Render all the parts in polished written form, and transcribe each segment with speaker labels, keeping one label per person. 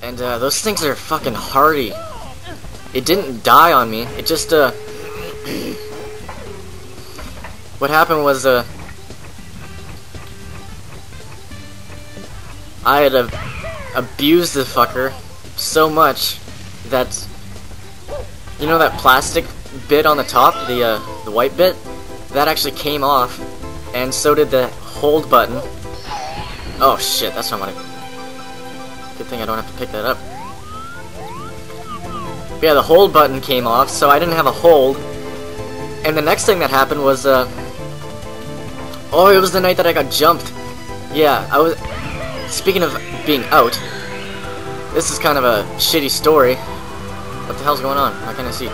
Speaker 1: And those things are fucking hardy. It didn't die on me. It just what happened was I had abused the fucker so much that, you know, that plastic bit on the top, the white bit, that actually came off, and so did the hold button. Oh shit, that's not what I... Good thing I don't have to pick that up. But yeah, the hold button came off, so I didn't have a hold. And the next thing that happened was, oh, it was the night that I got jumped. Yeah, I was... Speaking of being out, this is kind of a shitty story. What the hell's going on? How can I see?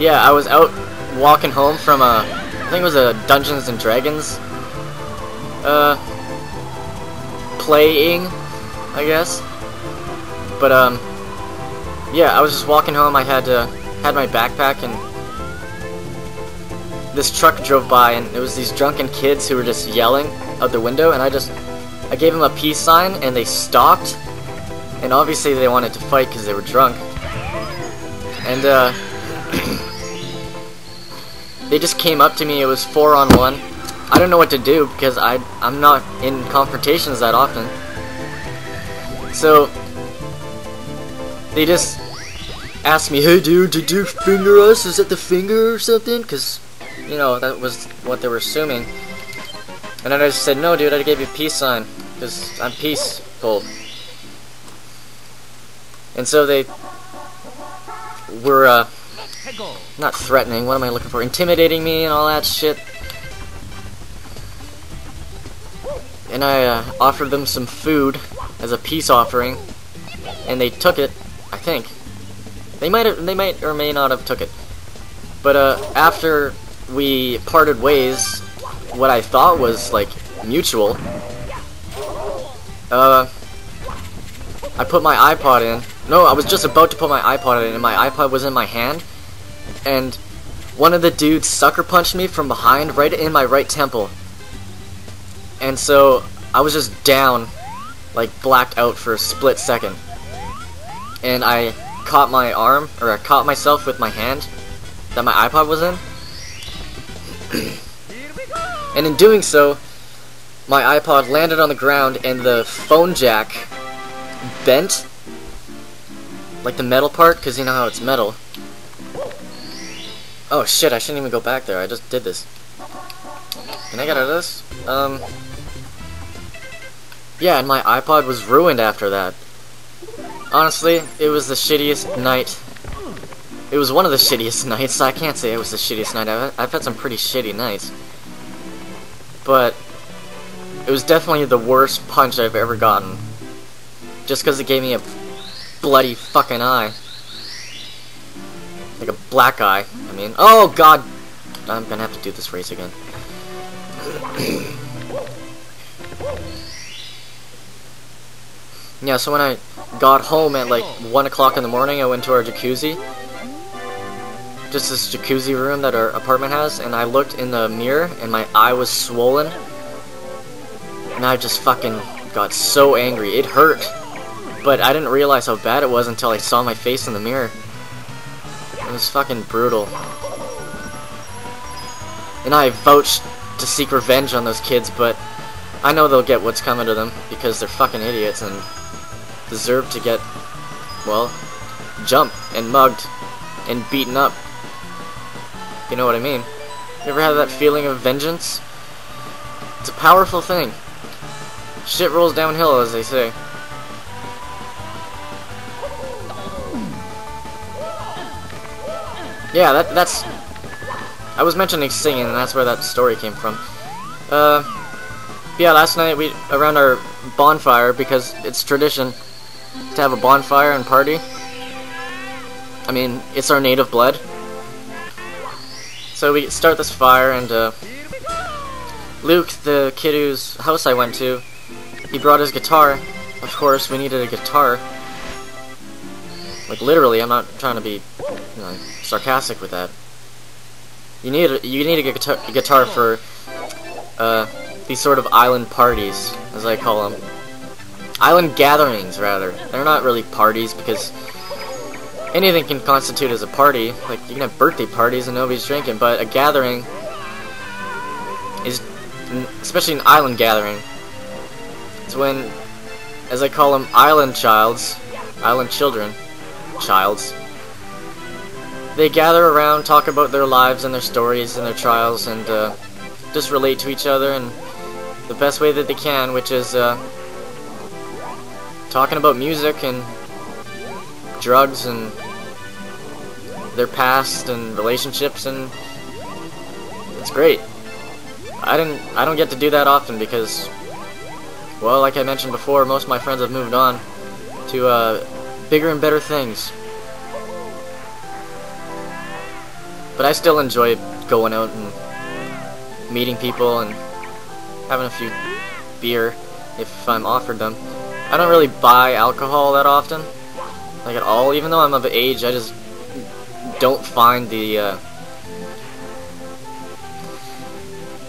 Speaker 1: Yeah, I was out walking home from I think it was a Dungeons and Dragons, playing, I guess. But, yeah, I was just walking home. I had my backpack, and this truck drove by, and it was these drunken kids who were just yelling out the window, and I gave them a peace sign, and they stopped, and obviously they wanted to fight because they were drunk, and they just came up to me. It was 4-on-1. I don't know what to do because I'm not in confrontations that often, so they just asked me, "Hey dude, did you finger us? Is that the finger or something?" Because, you know, that was what they were assuming. And then I just said, "No dude, I gave you a peace sign, because I'm peaceful." And so they were, not threatening, what am I looking for? Intimidating me and all that shit. And I offered them some food as a peace offering, and they took it, I think. They might or may not have took it. But after we parted ways, what I thought was like mutual, I put my iPod in. No, I was just about to put my iPod in, and my iPod was in my hand, and one of the dudes sucker punched me from behind, right in my right temple. And so I was just down, like blacked out for a split second. And I caught my arm, or I caught myself with my hand that my iPod was in. And in doing so, my iPod landed on the ground, and the phone jack bent, like the metal part, because you know how it's metal. Oh shit, I shouldn't even go back there, I just did this. Can I get out of this? Yeah, and my iPod was ruined after that. Honestly, it was the shittiest night. It was one of the shittiest nights. I can't say it was the shittiest night. I've had some pretty shitty nights. But it was definitely the worst punch I've ever gotten. Just because it gave me a bloody fucking eye. Like a black eye, I mean. Oh god! I'm gonna have to do this race again. Yeah, so when I got home at like 1 o'clock in the morning, I went to our jacuzzi. Just this jacuzzi room that our apartment has, and I looked in the mirror, and my eye was swollen. And I just fucking got so angry. It hurt. But I didn't realize how bad it was until I saw my face in the mirror. It was fucking brutal. And I vouched to seek revenge on those kids, but I know they'll get what's coming to them, because they're fucking idiots and deserve to get, well, jumped and mugged and beaten up. You know what I mean? You ever have that feeling of vengeance? It's a powerful thing. Shit rolls downhill, as they say. Yeah, that's... I was mentioning singing, and that's where that story came from. Yeah, last night around our bonfire, because it's tradition to have a bonfire and party. I mean, it's our native blood. So we start this fire, and Luke, the kid whose house I went to, he brought his guitar. Of course, we needed a guitar. Like literally, I'm not trying to be, you know, sarcastic with that. You need a guitar for these sort of island parties, as I call them. island gatherings, rather. They're not really parties, because anything can constitute as a party. Like, you can have birthday parties and nobody's drinking, but a gathering is, especially an island gathering, it's when, as I call them, island children, they gather around, talk about their lives and their stories and their trials, and just relate to each other in the best way that they can, which is talking about music and drugs and their past and relationships, and it's great. I don't get to do that often because, well, like I mentioned before, most of my friends have moved on to bigger and better things. But I still enjoy going out and meeting people and having a few beer if I'm offered them. I don't really buy alcohol that often, like at all. Even though I'm of age, I just don't find the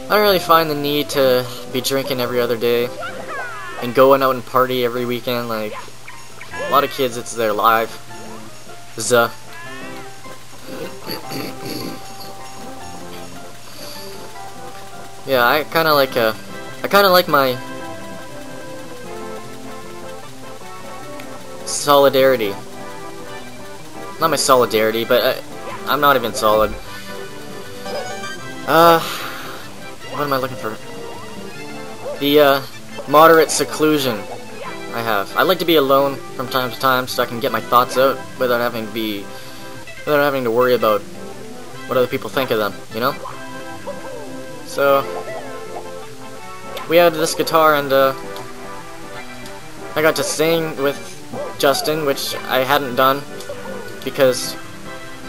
Speaker 1: I don't really find the need to be drinking every other day and going out and party every weekend. Like a lot of kids, it's their life. Yeah, I kind of like my solidarity. Not my solidarity, but I'm not even solid. What am I looking for? The moderate seclusion I have. I like to be alone from time to time so I can get my thoughts out without having to worry about what other people think of them, you know? So we had this guitar, and I got to sing with Justin, which I hadn't done because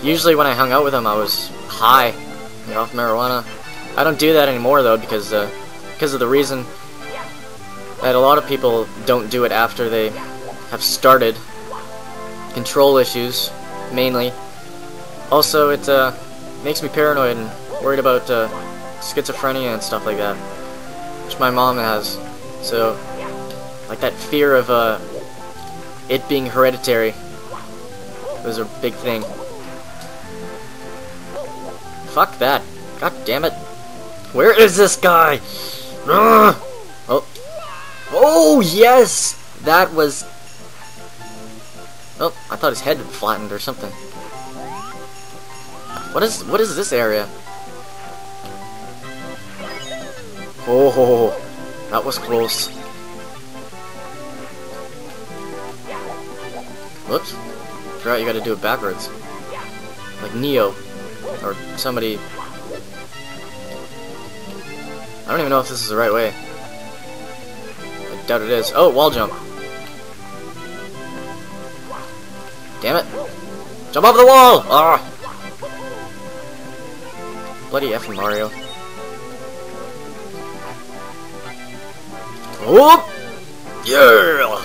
Speaker 1: usually when I hung out with him I was high, off marijuana. I don't do that anymore though because of the reason that a lot of people don't do it after they have started. Control issues, mainly. Also, it makes me paranoid and worried about schizophrenia and stuff like that, which my mom has. So, like that fear of it being hereditary was a big thing. Fuck that. God damn it. Where is this guy? Ugh. Oh. Oh, yes! That was... Oh, I thought his head had flattened or something. What is this area? Oh, that was close. Whoops. Forgot you gotta do it backwards. Like Neo. Or somebody... I don't even know if this is the right way. I doubt it is. Oh, wall jump. Damn it. Jump off the wall! Ah! Bloody effing Mario. Whoop! Yeah!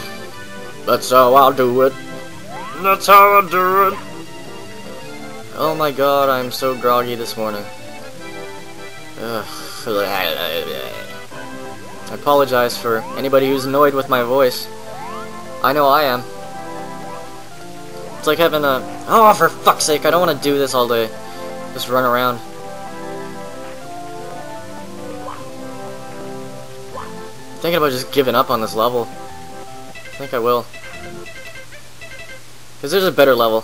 Speaker 1: That's how I'll do it. That's how I do it. Oh my god, I'm so groggy this morning. Ugh. I apologize for anybody who's annoyed with my voice. I know I am. It's like having a... Oh, for fuck's sake, I don't want to do this all day. Just run around. Thinking about just giving up on this level. I think I will. Because there's a better level.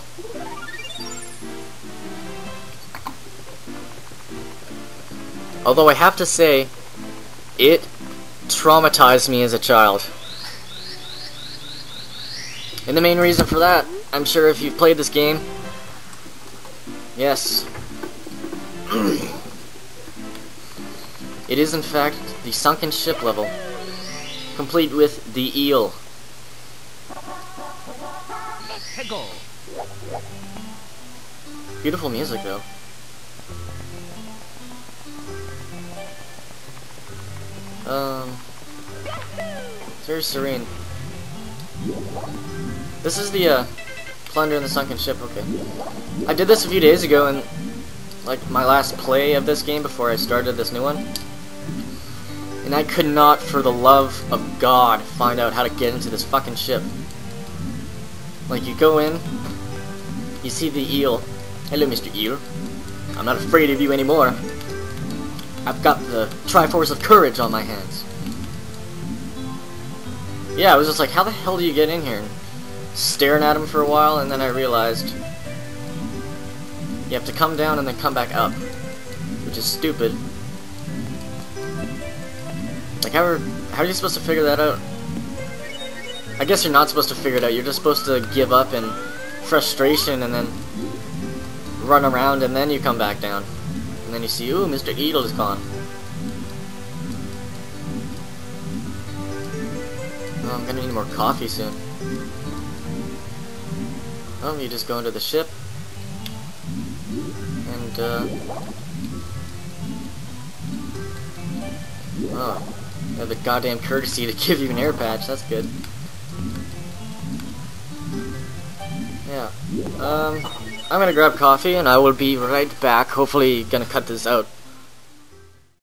Speaker 1: Although I have to say, it traumatized me as a child. And the main reason for that, I'm sure if you've played this game, yes, it is in fact the sunken ship level, complete with the eel. Beautiful music though. It's very serene. This is the plunder in the sunken ship. Okay, I did this a few days ago, and like my last play of this game before I started this new one. And I could not, for the love of God, find out how to get into this fucking ship. Like, you go in, you see the eel. Hello, Mr. Eel. I'm not afraid of you anymore. I've got the Triforce of Courage on my hands. Yeah, I was just like, how the hell do you get in here? And staring at him for a while, and then I realized you have to come down and then come back up, which is stupid. Like, how are you supposed to figure that out? I guess you're not supposed to figure it out. You're just supposed to give up in frustration and then run around, and then you come back down. And then you see, ooh, Mr. Eagle is gone. Oh, I'm gonna need more coffee soon. Oh, you just go into the ship. And, oh, you have the goddamn courtesy to give you an air patch. That's good. Yeah. I'm gonna grab coffee and I will be right back. Hopefully gonna cut this out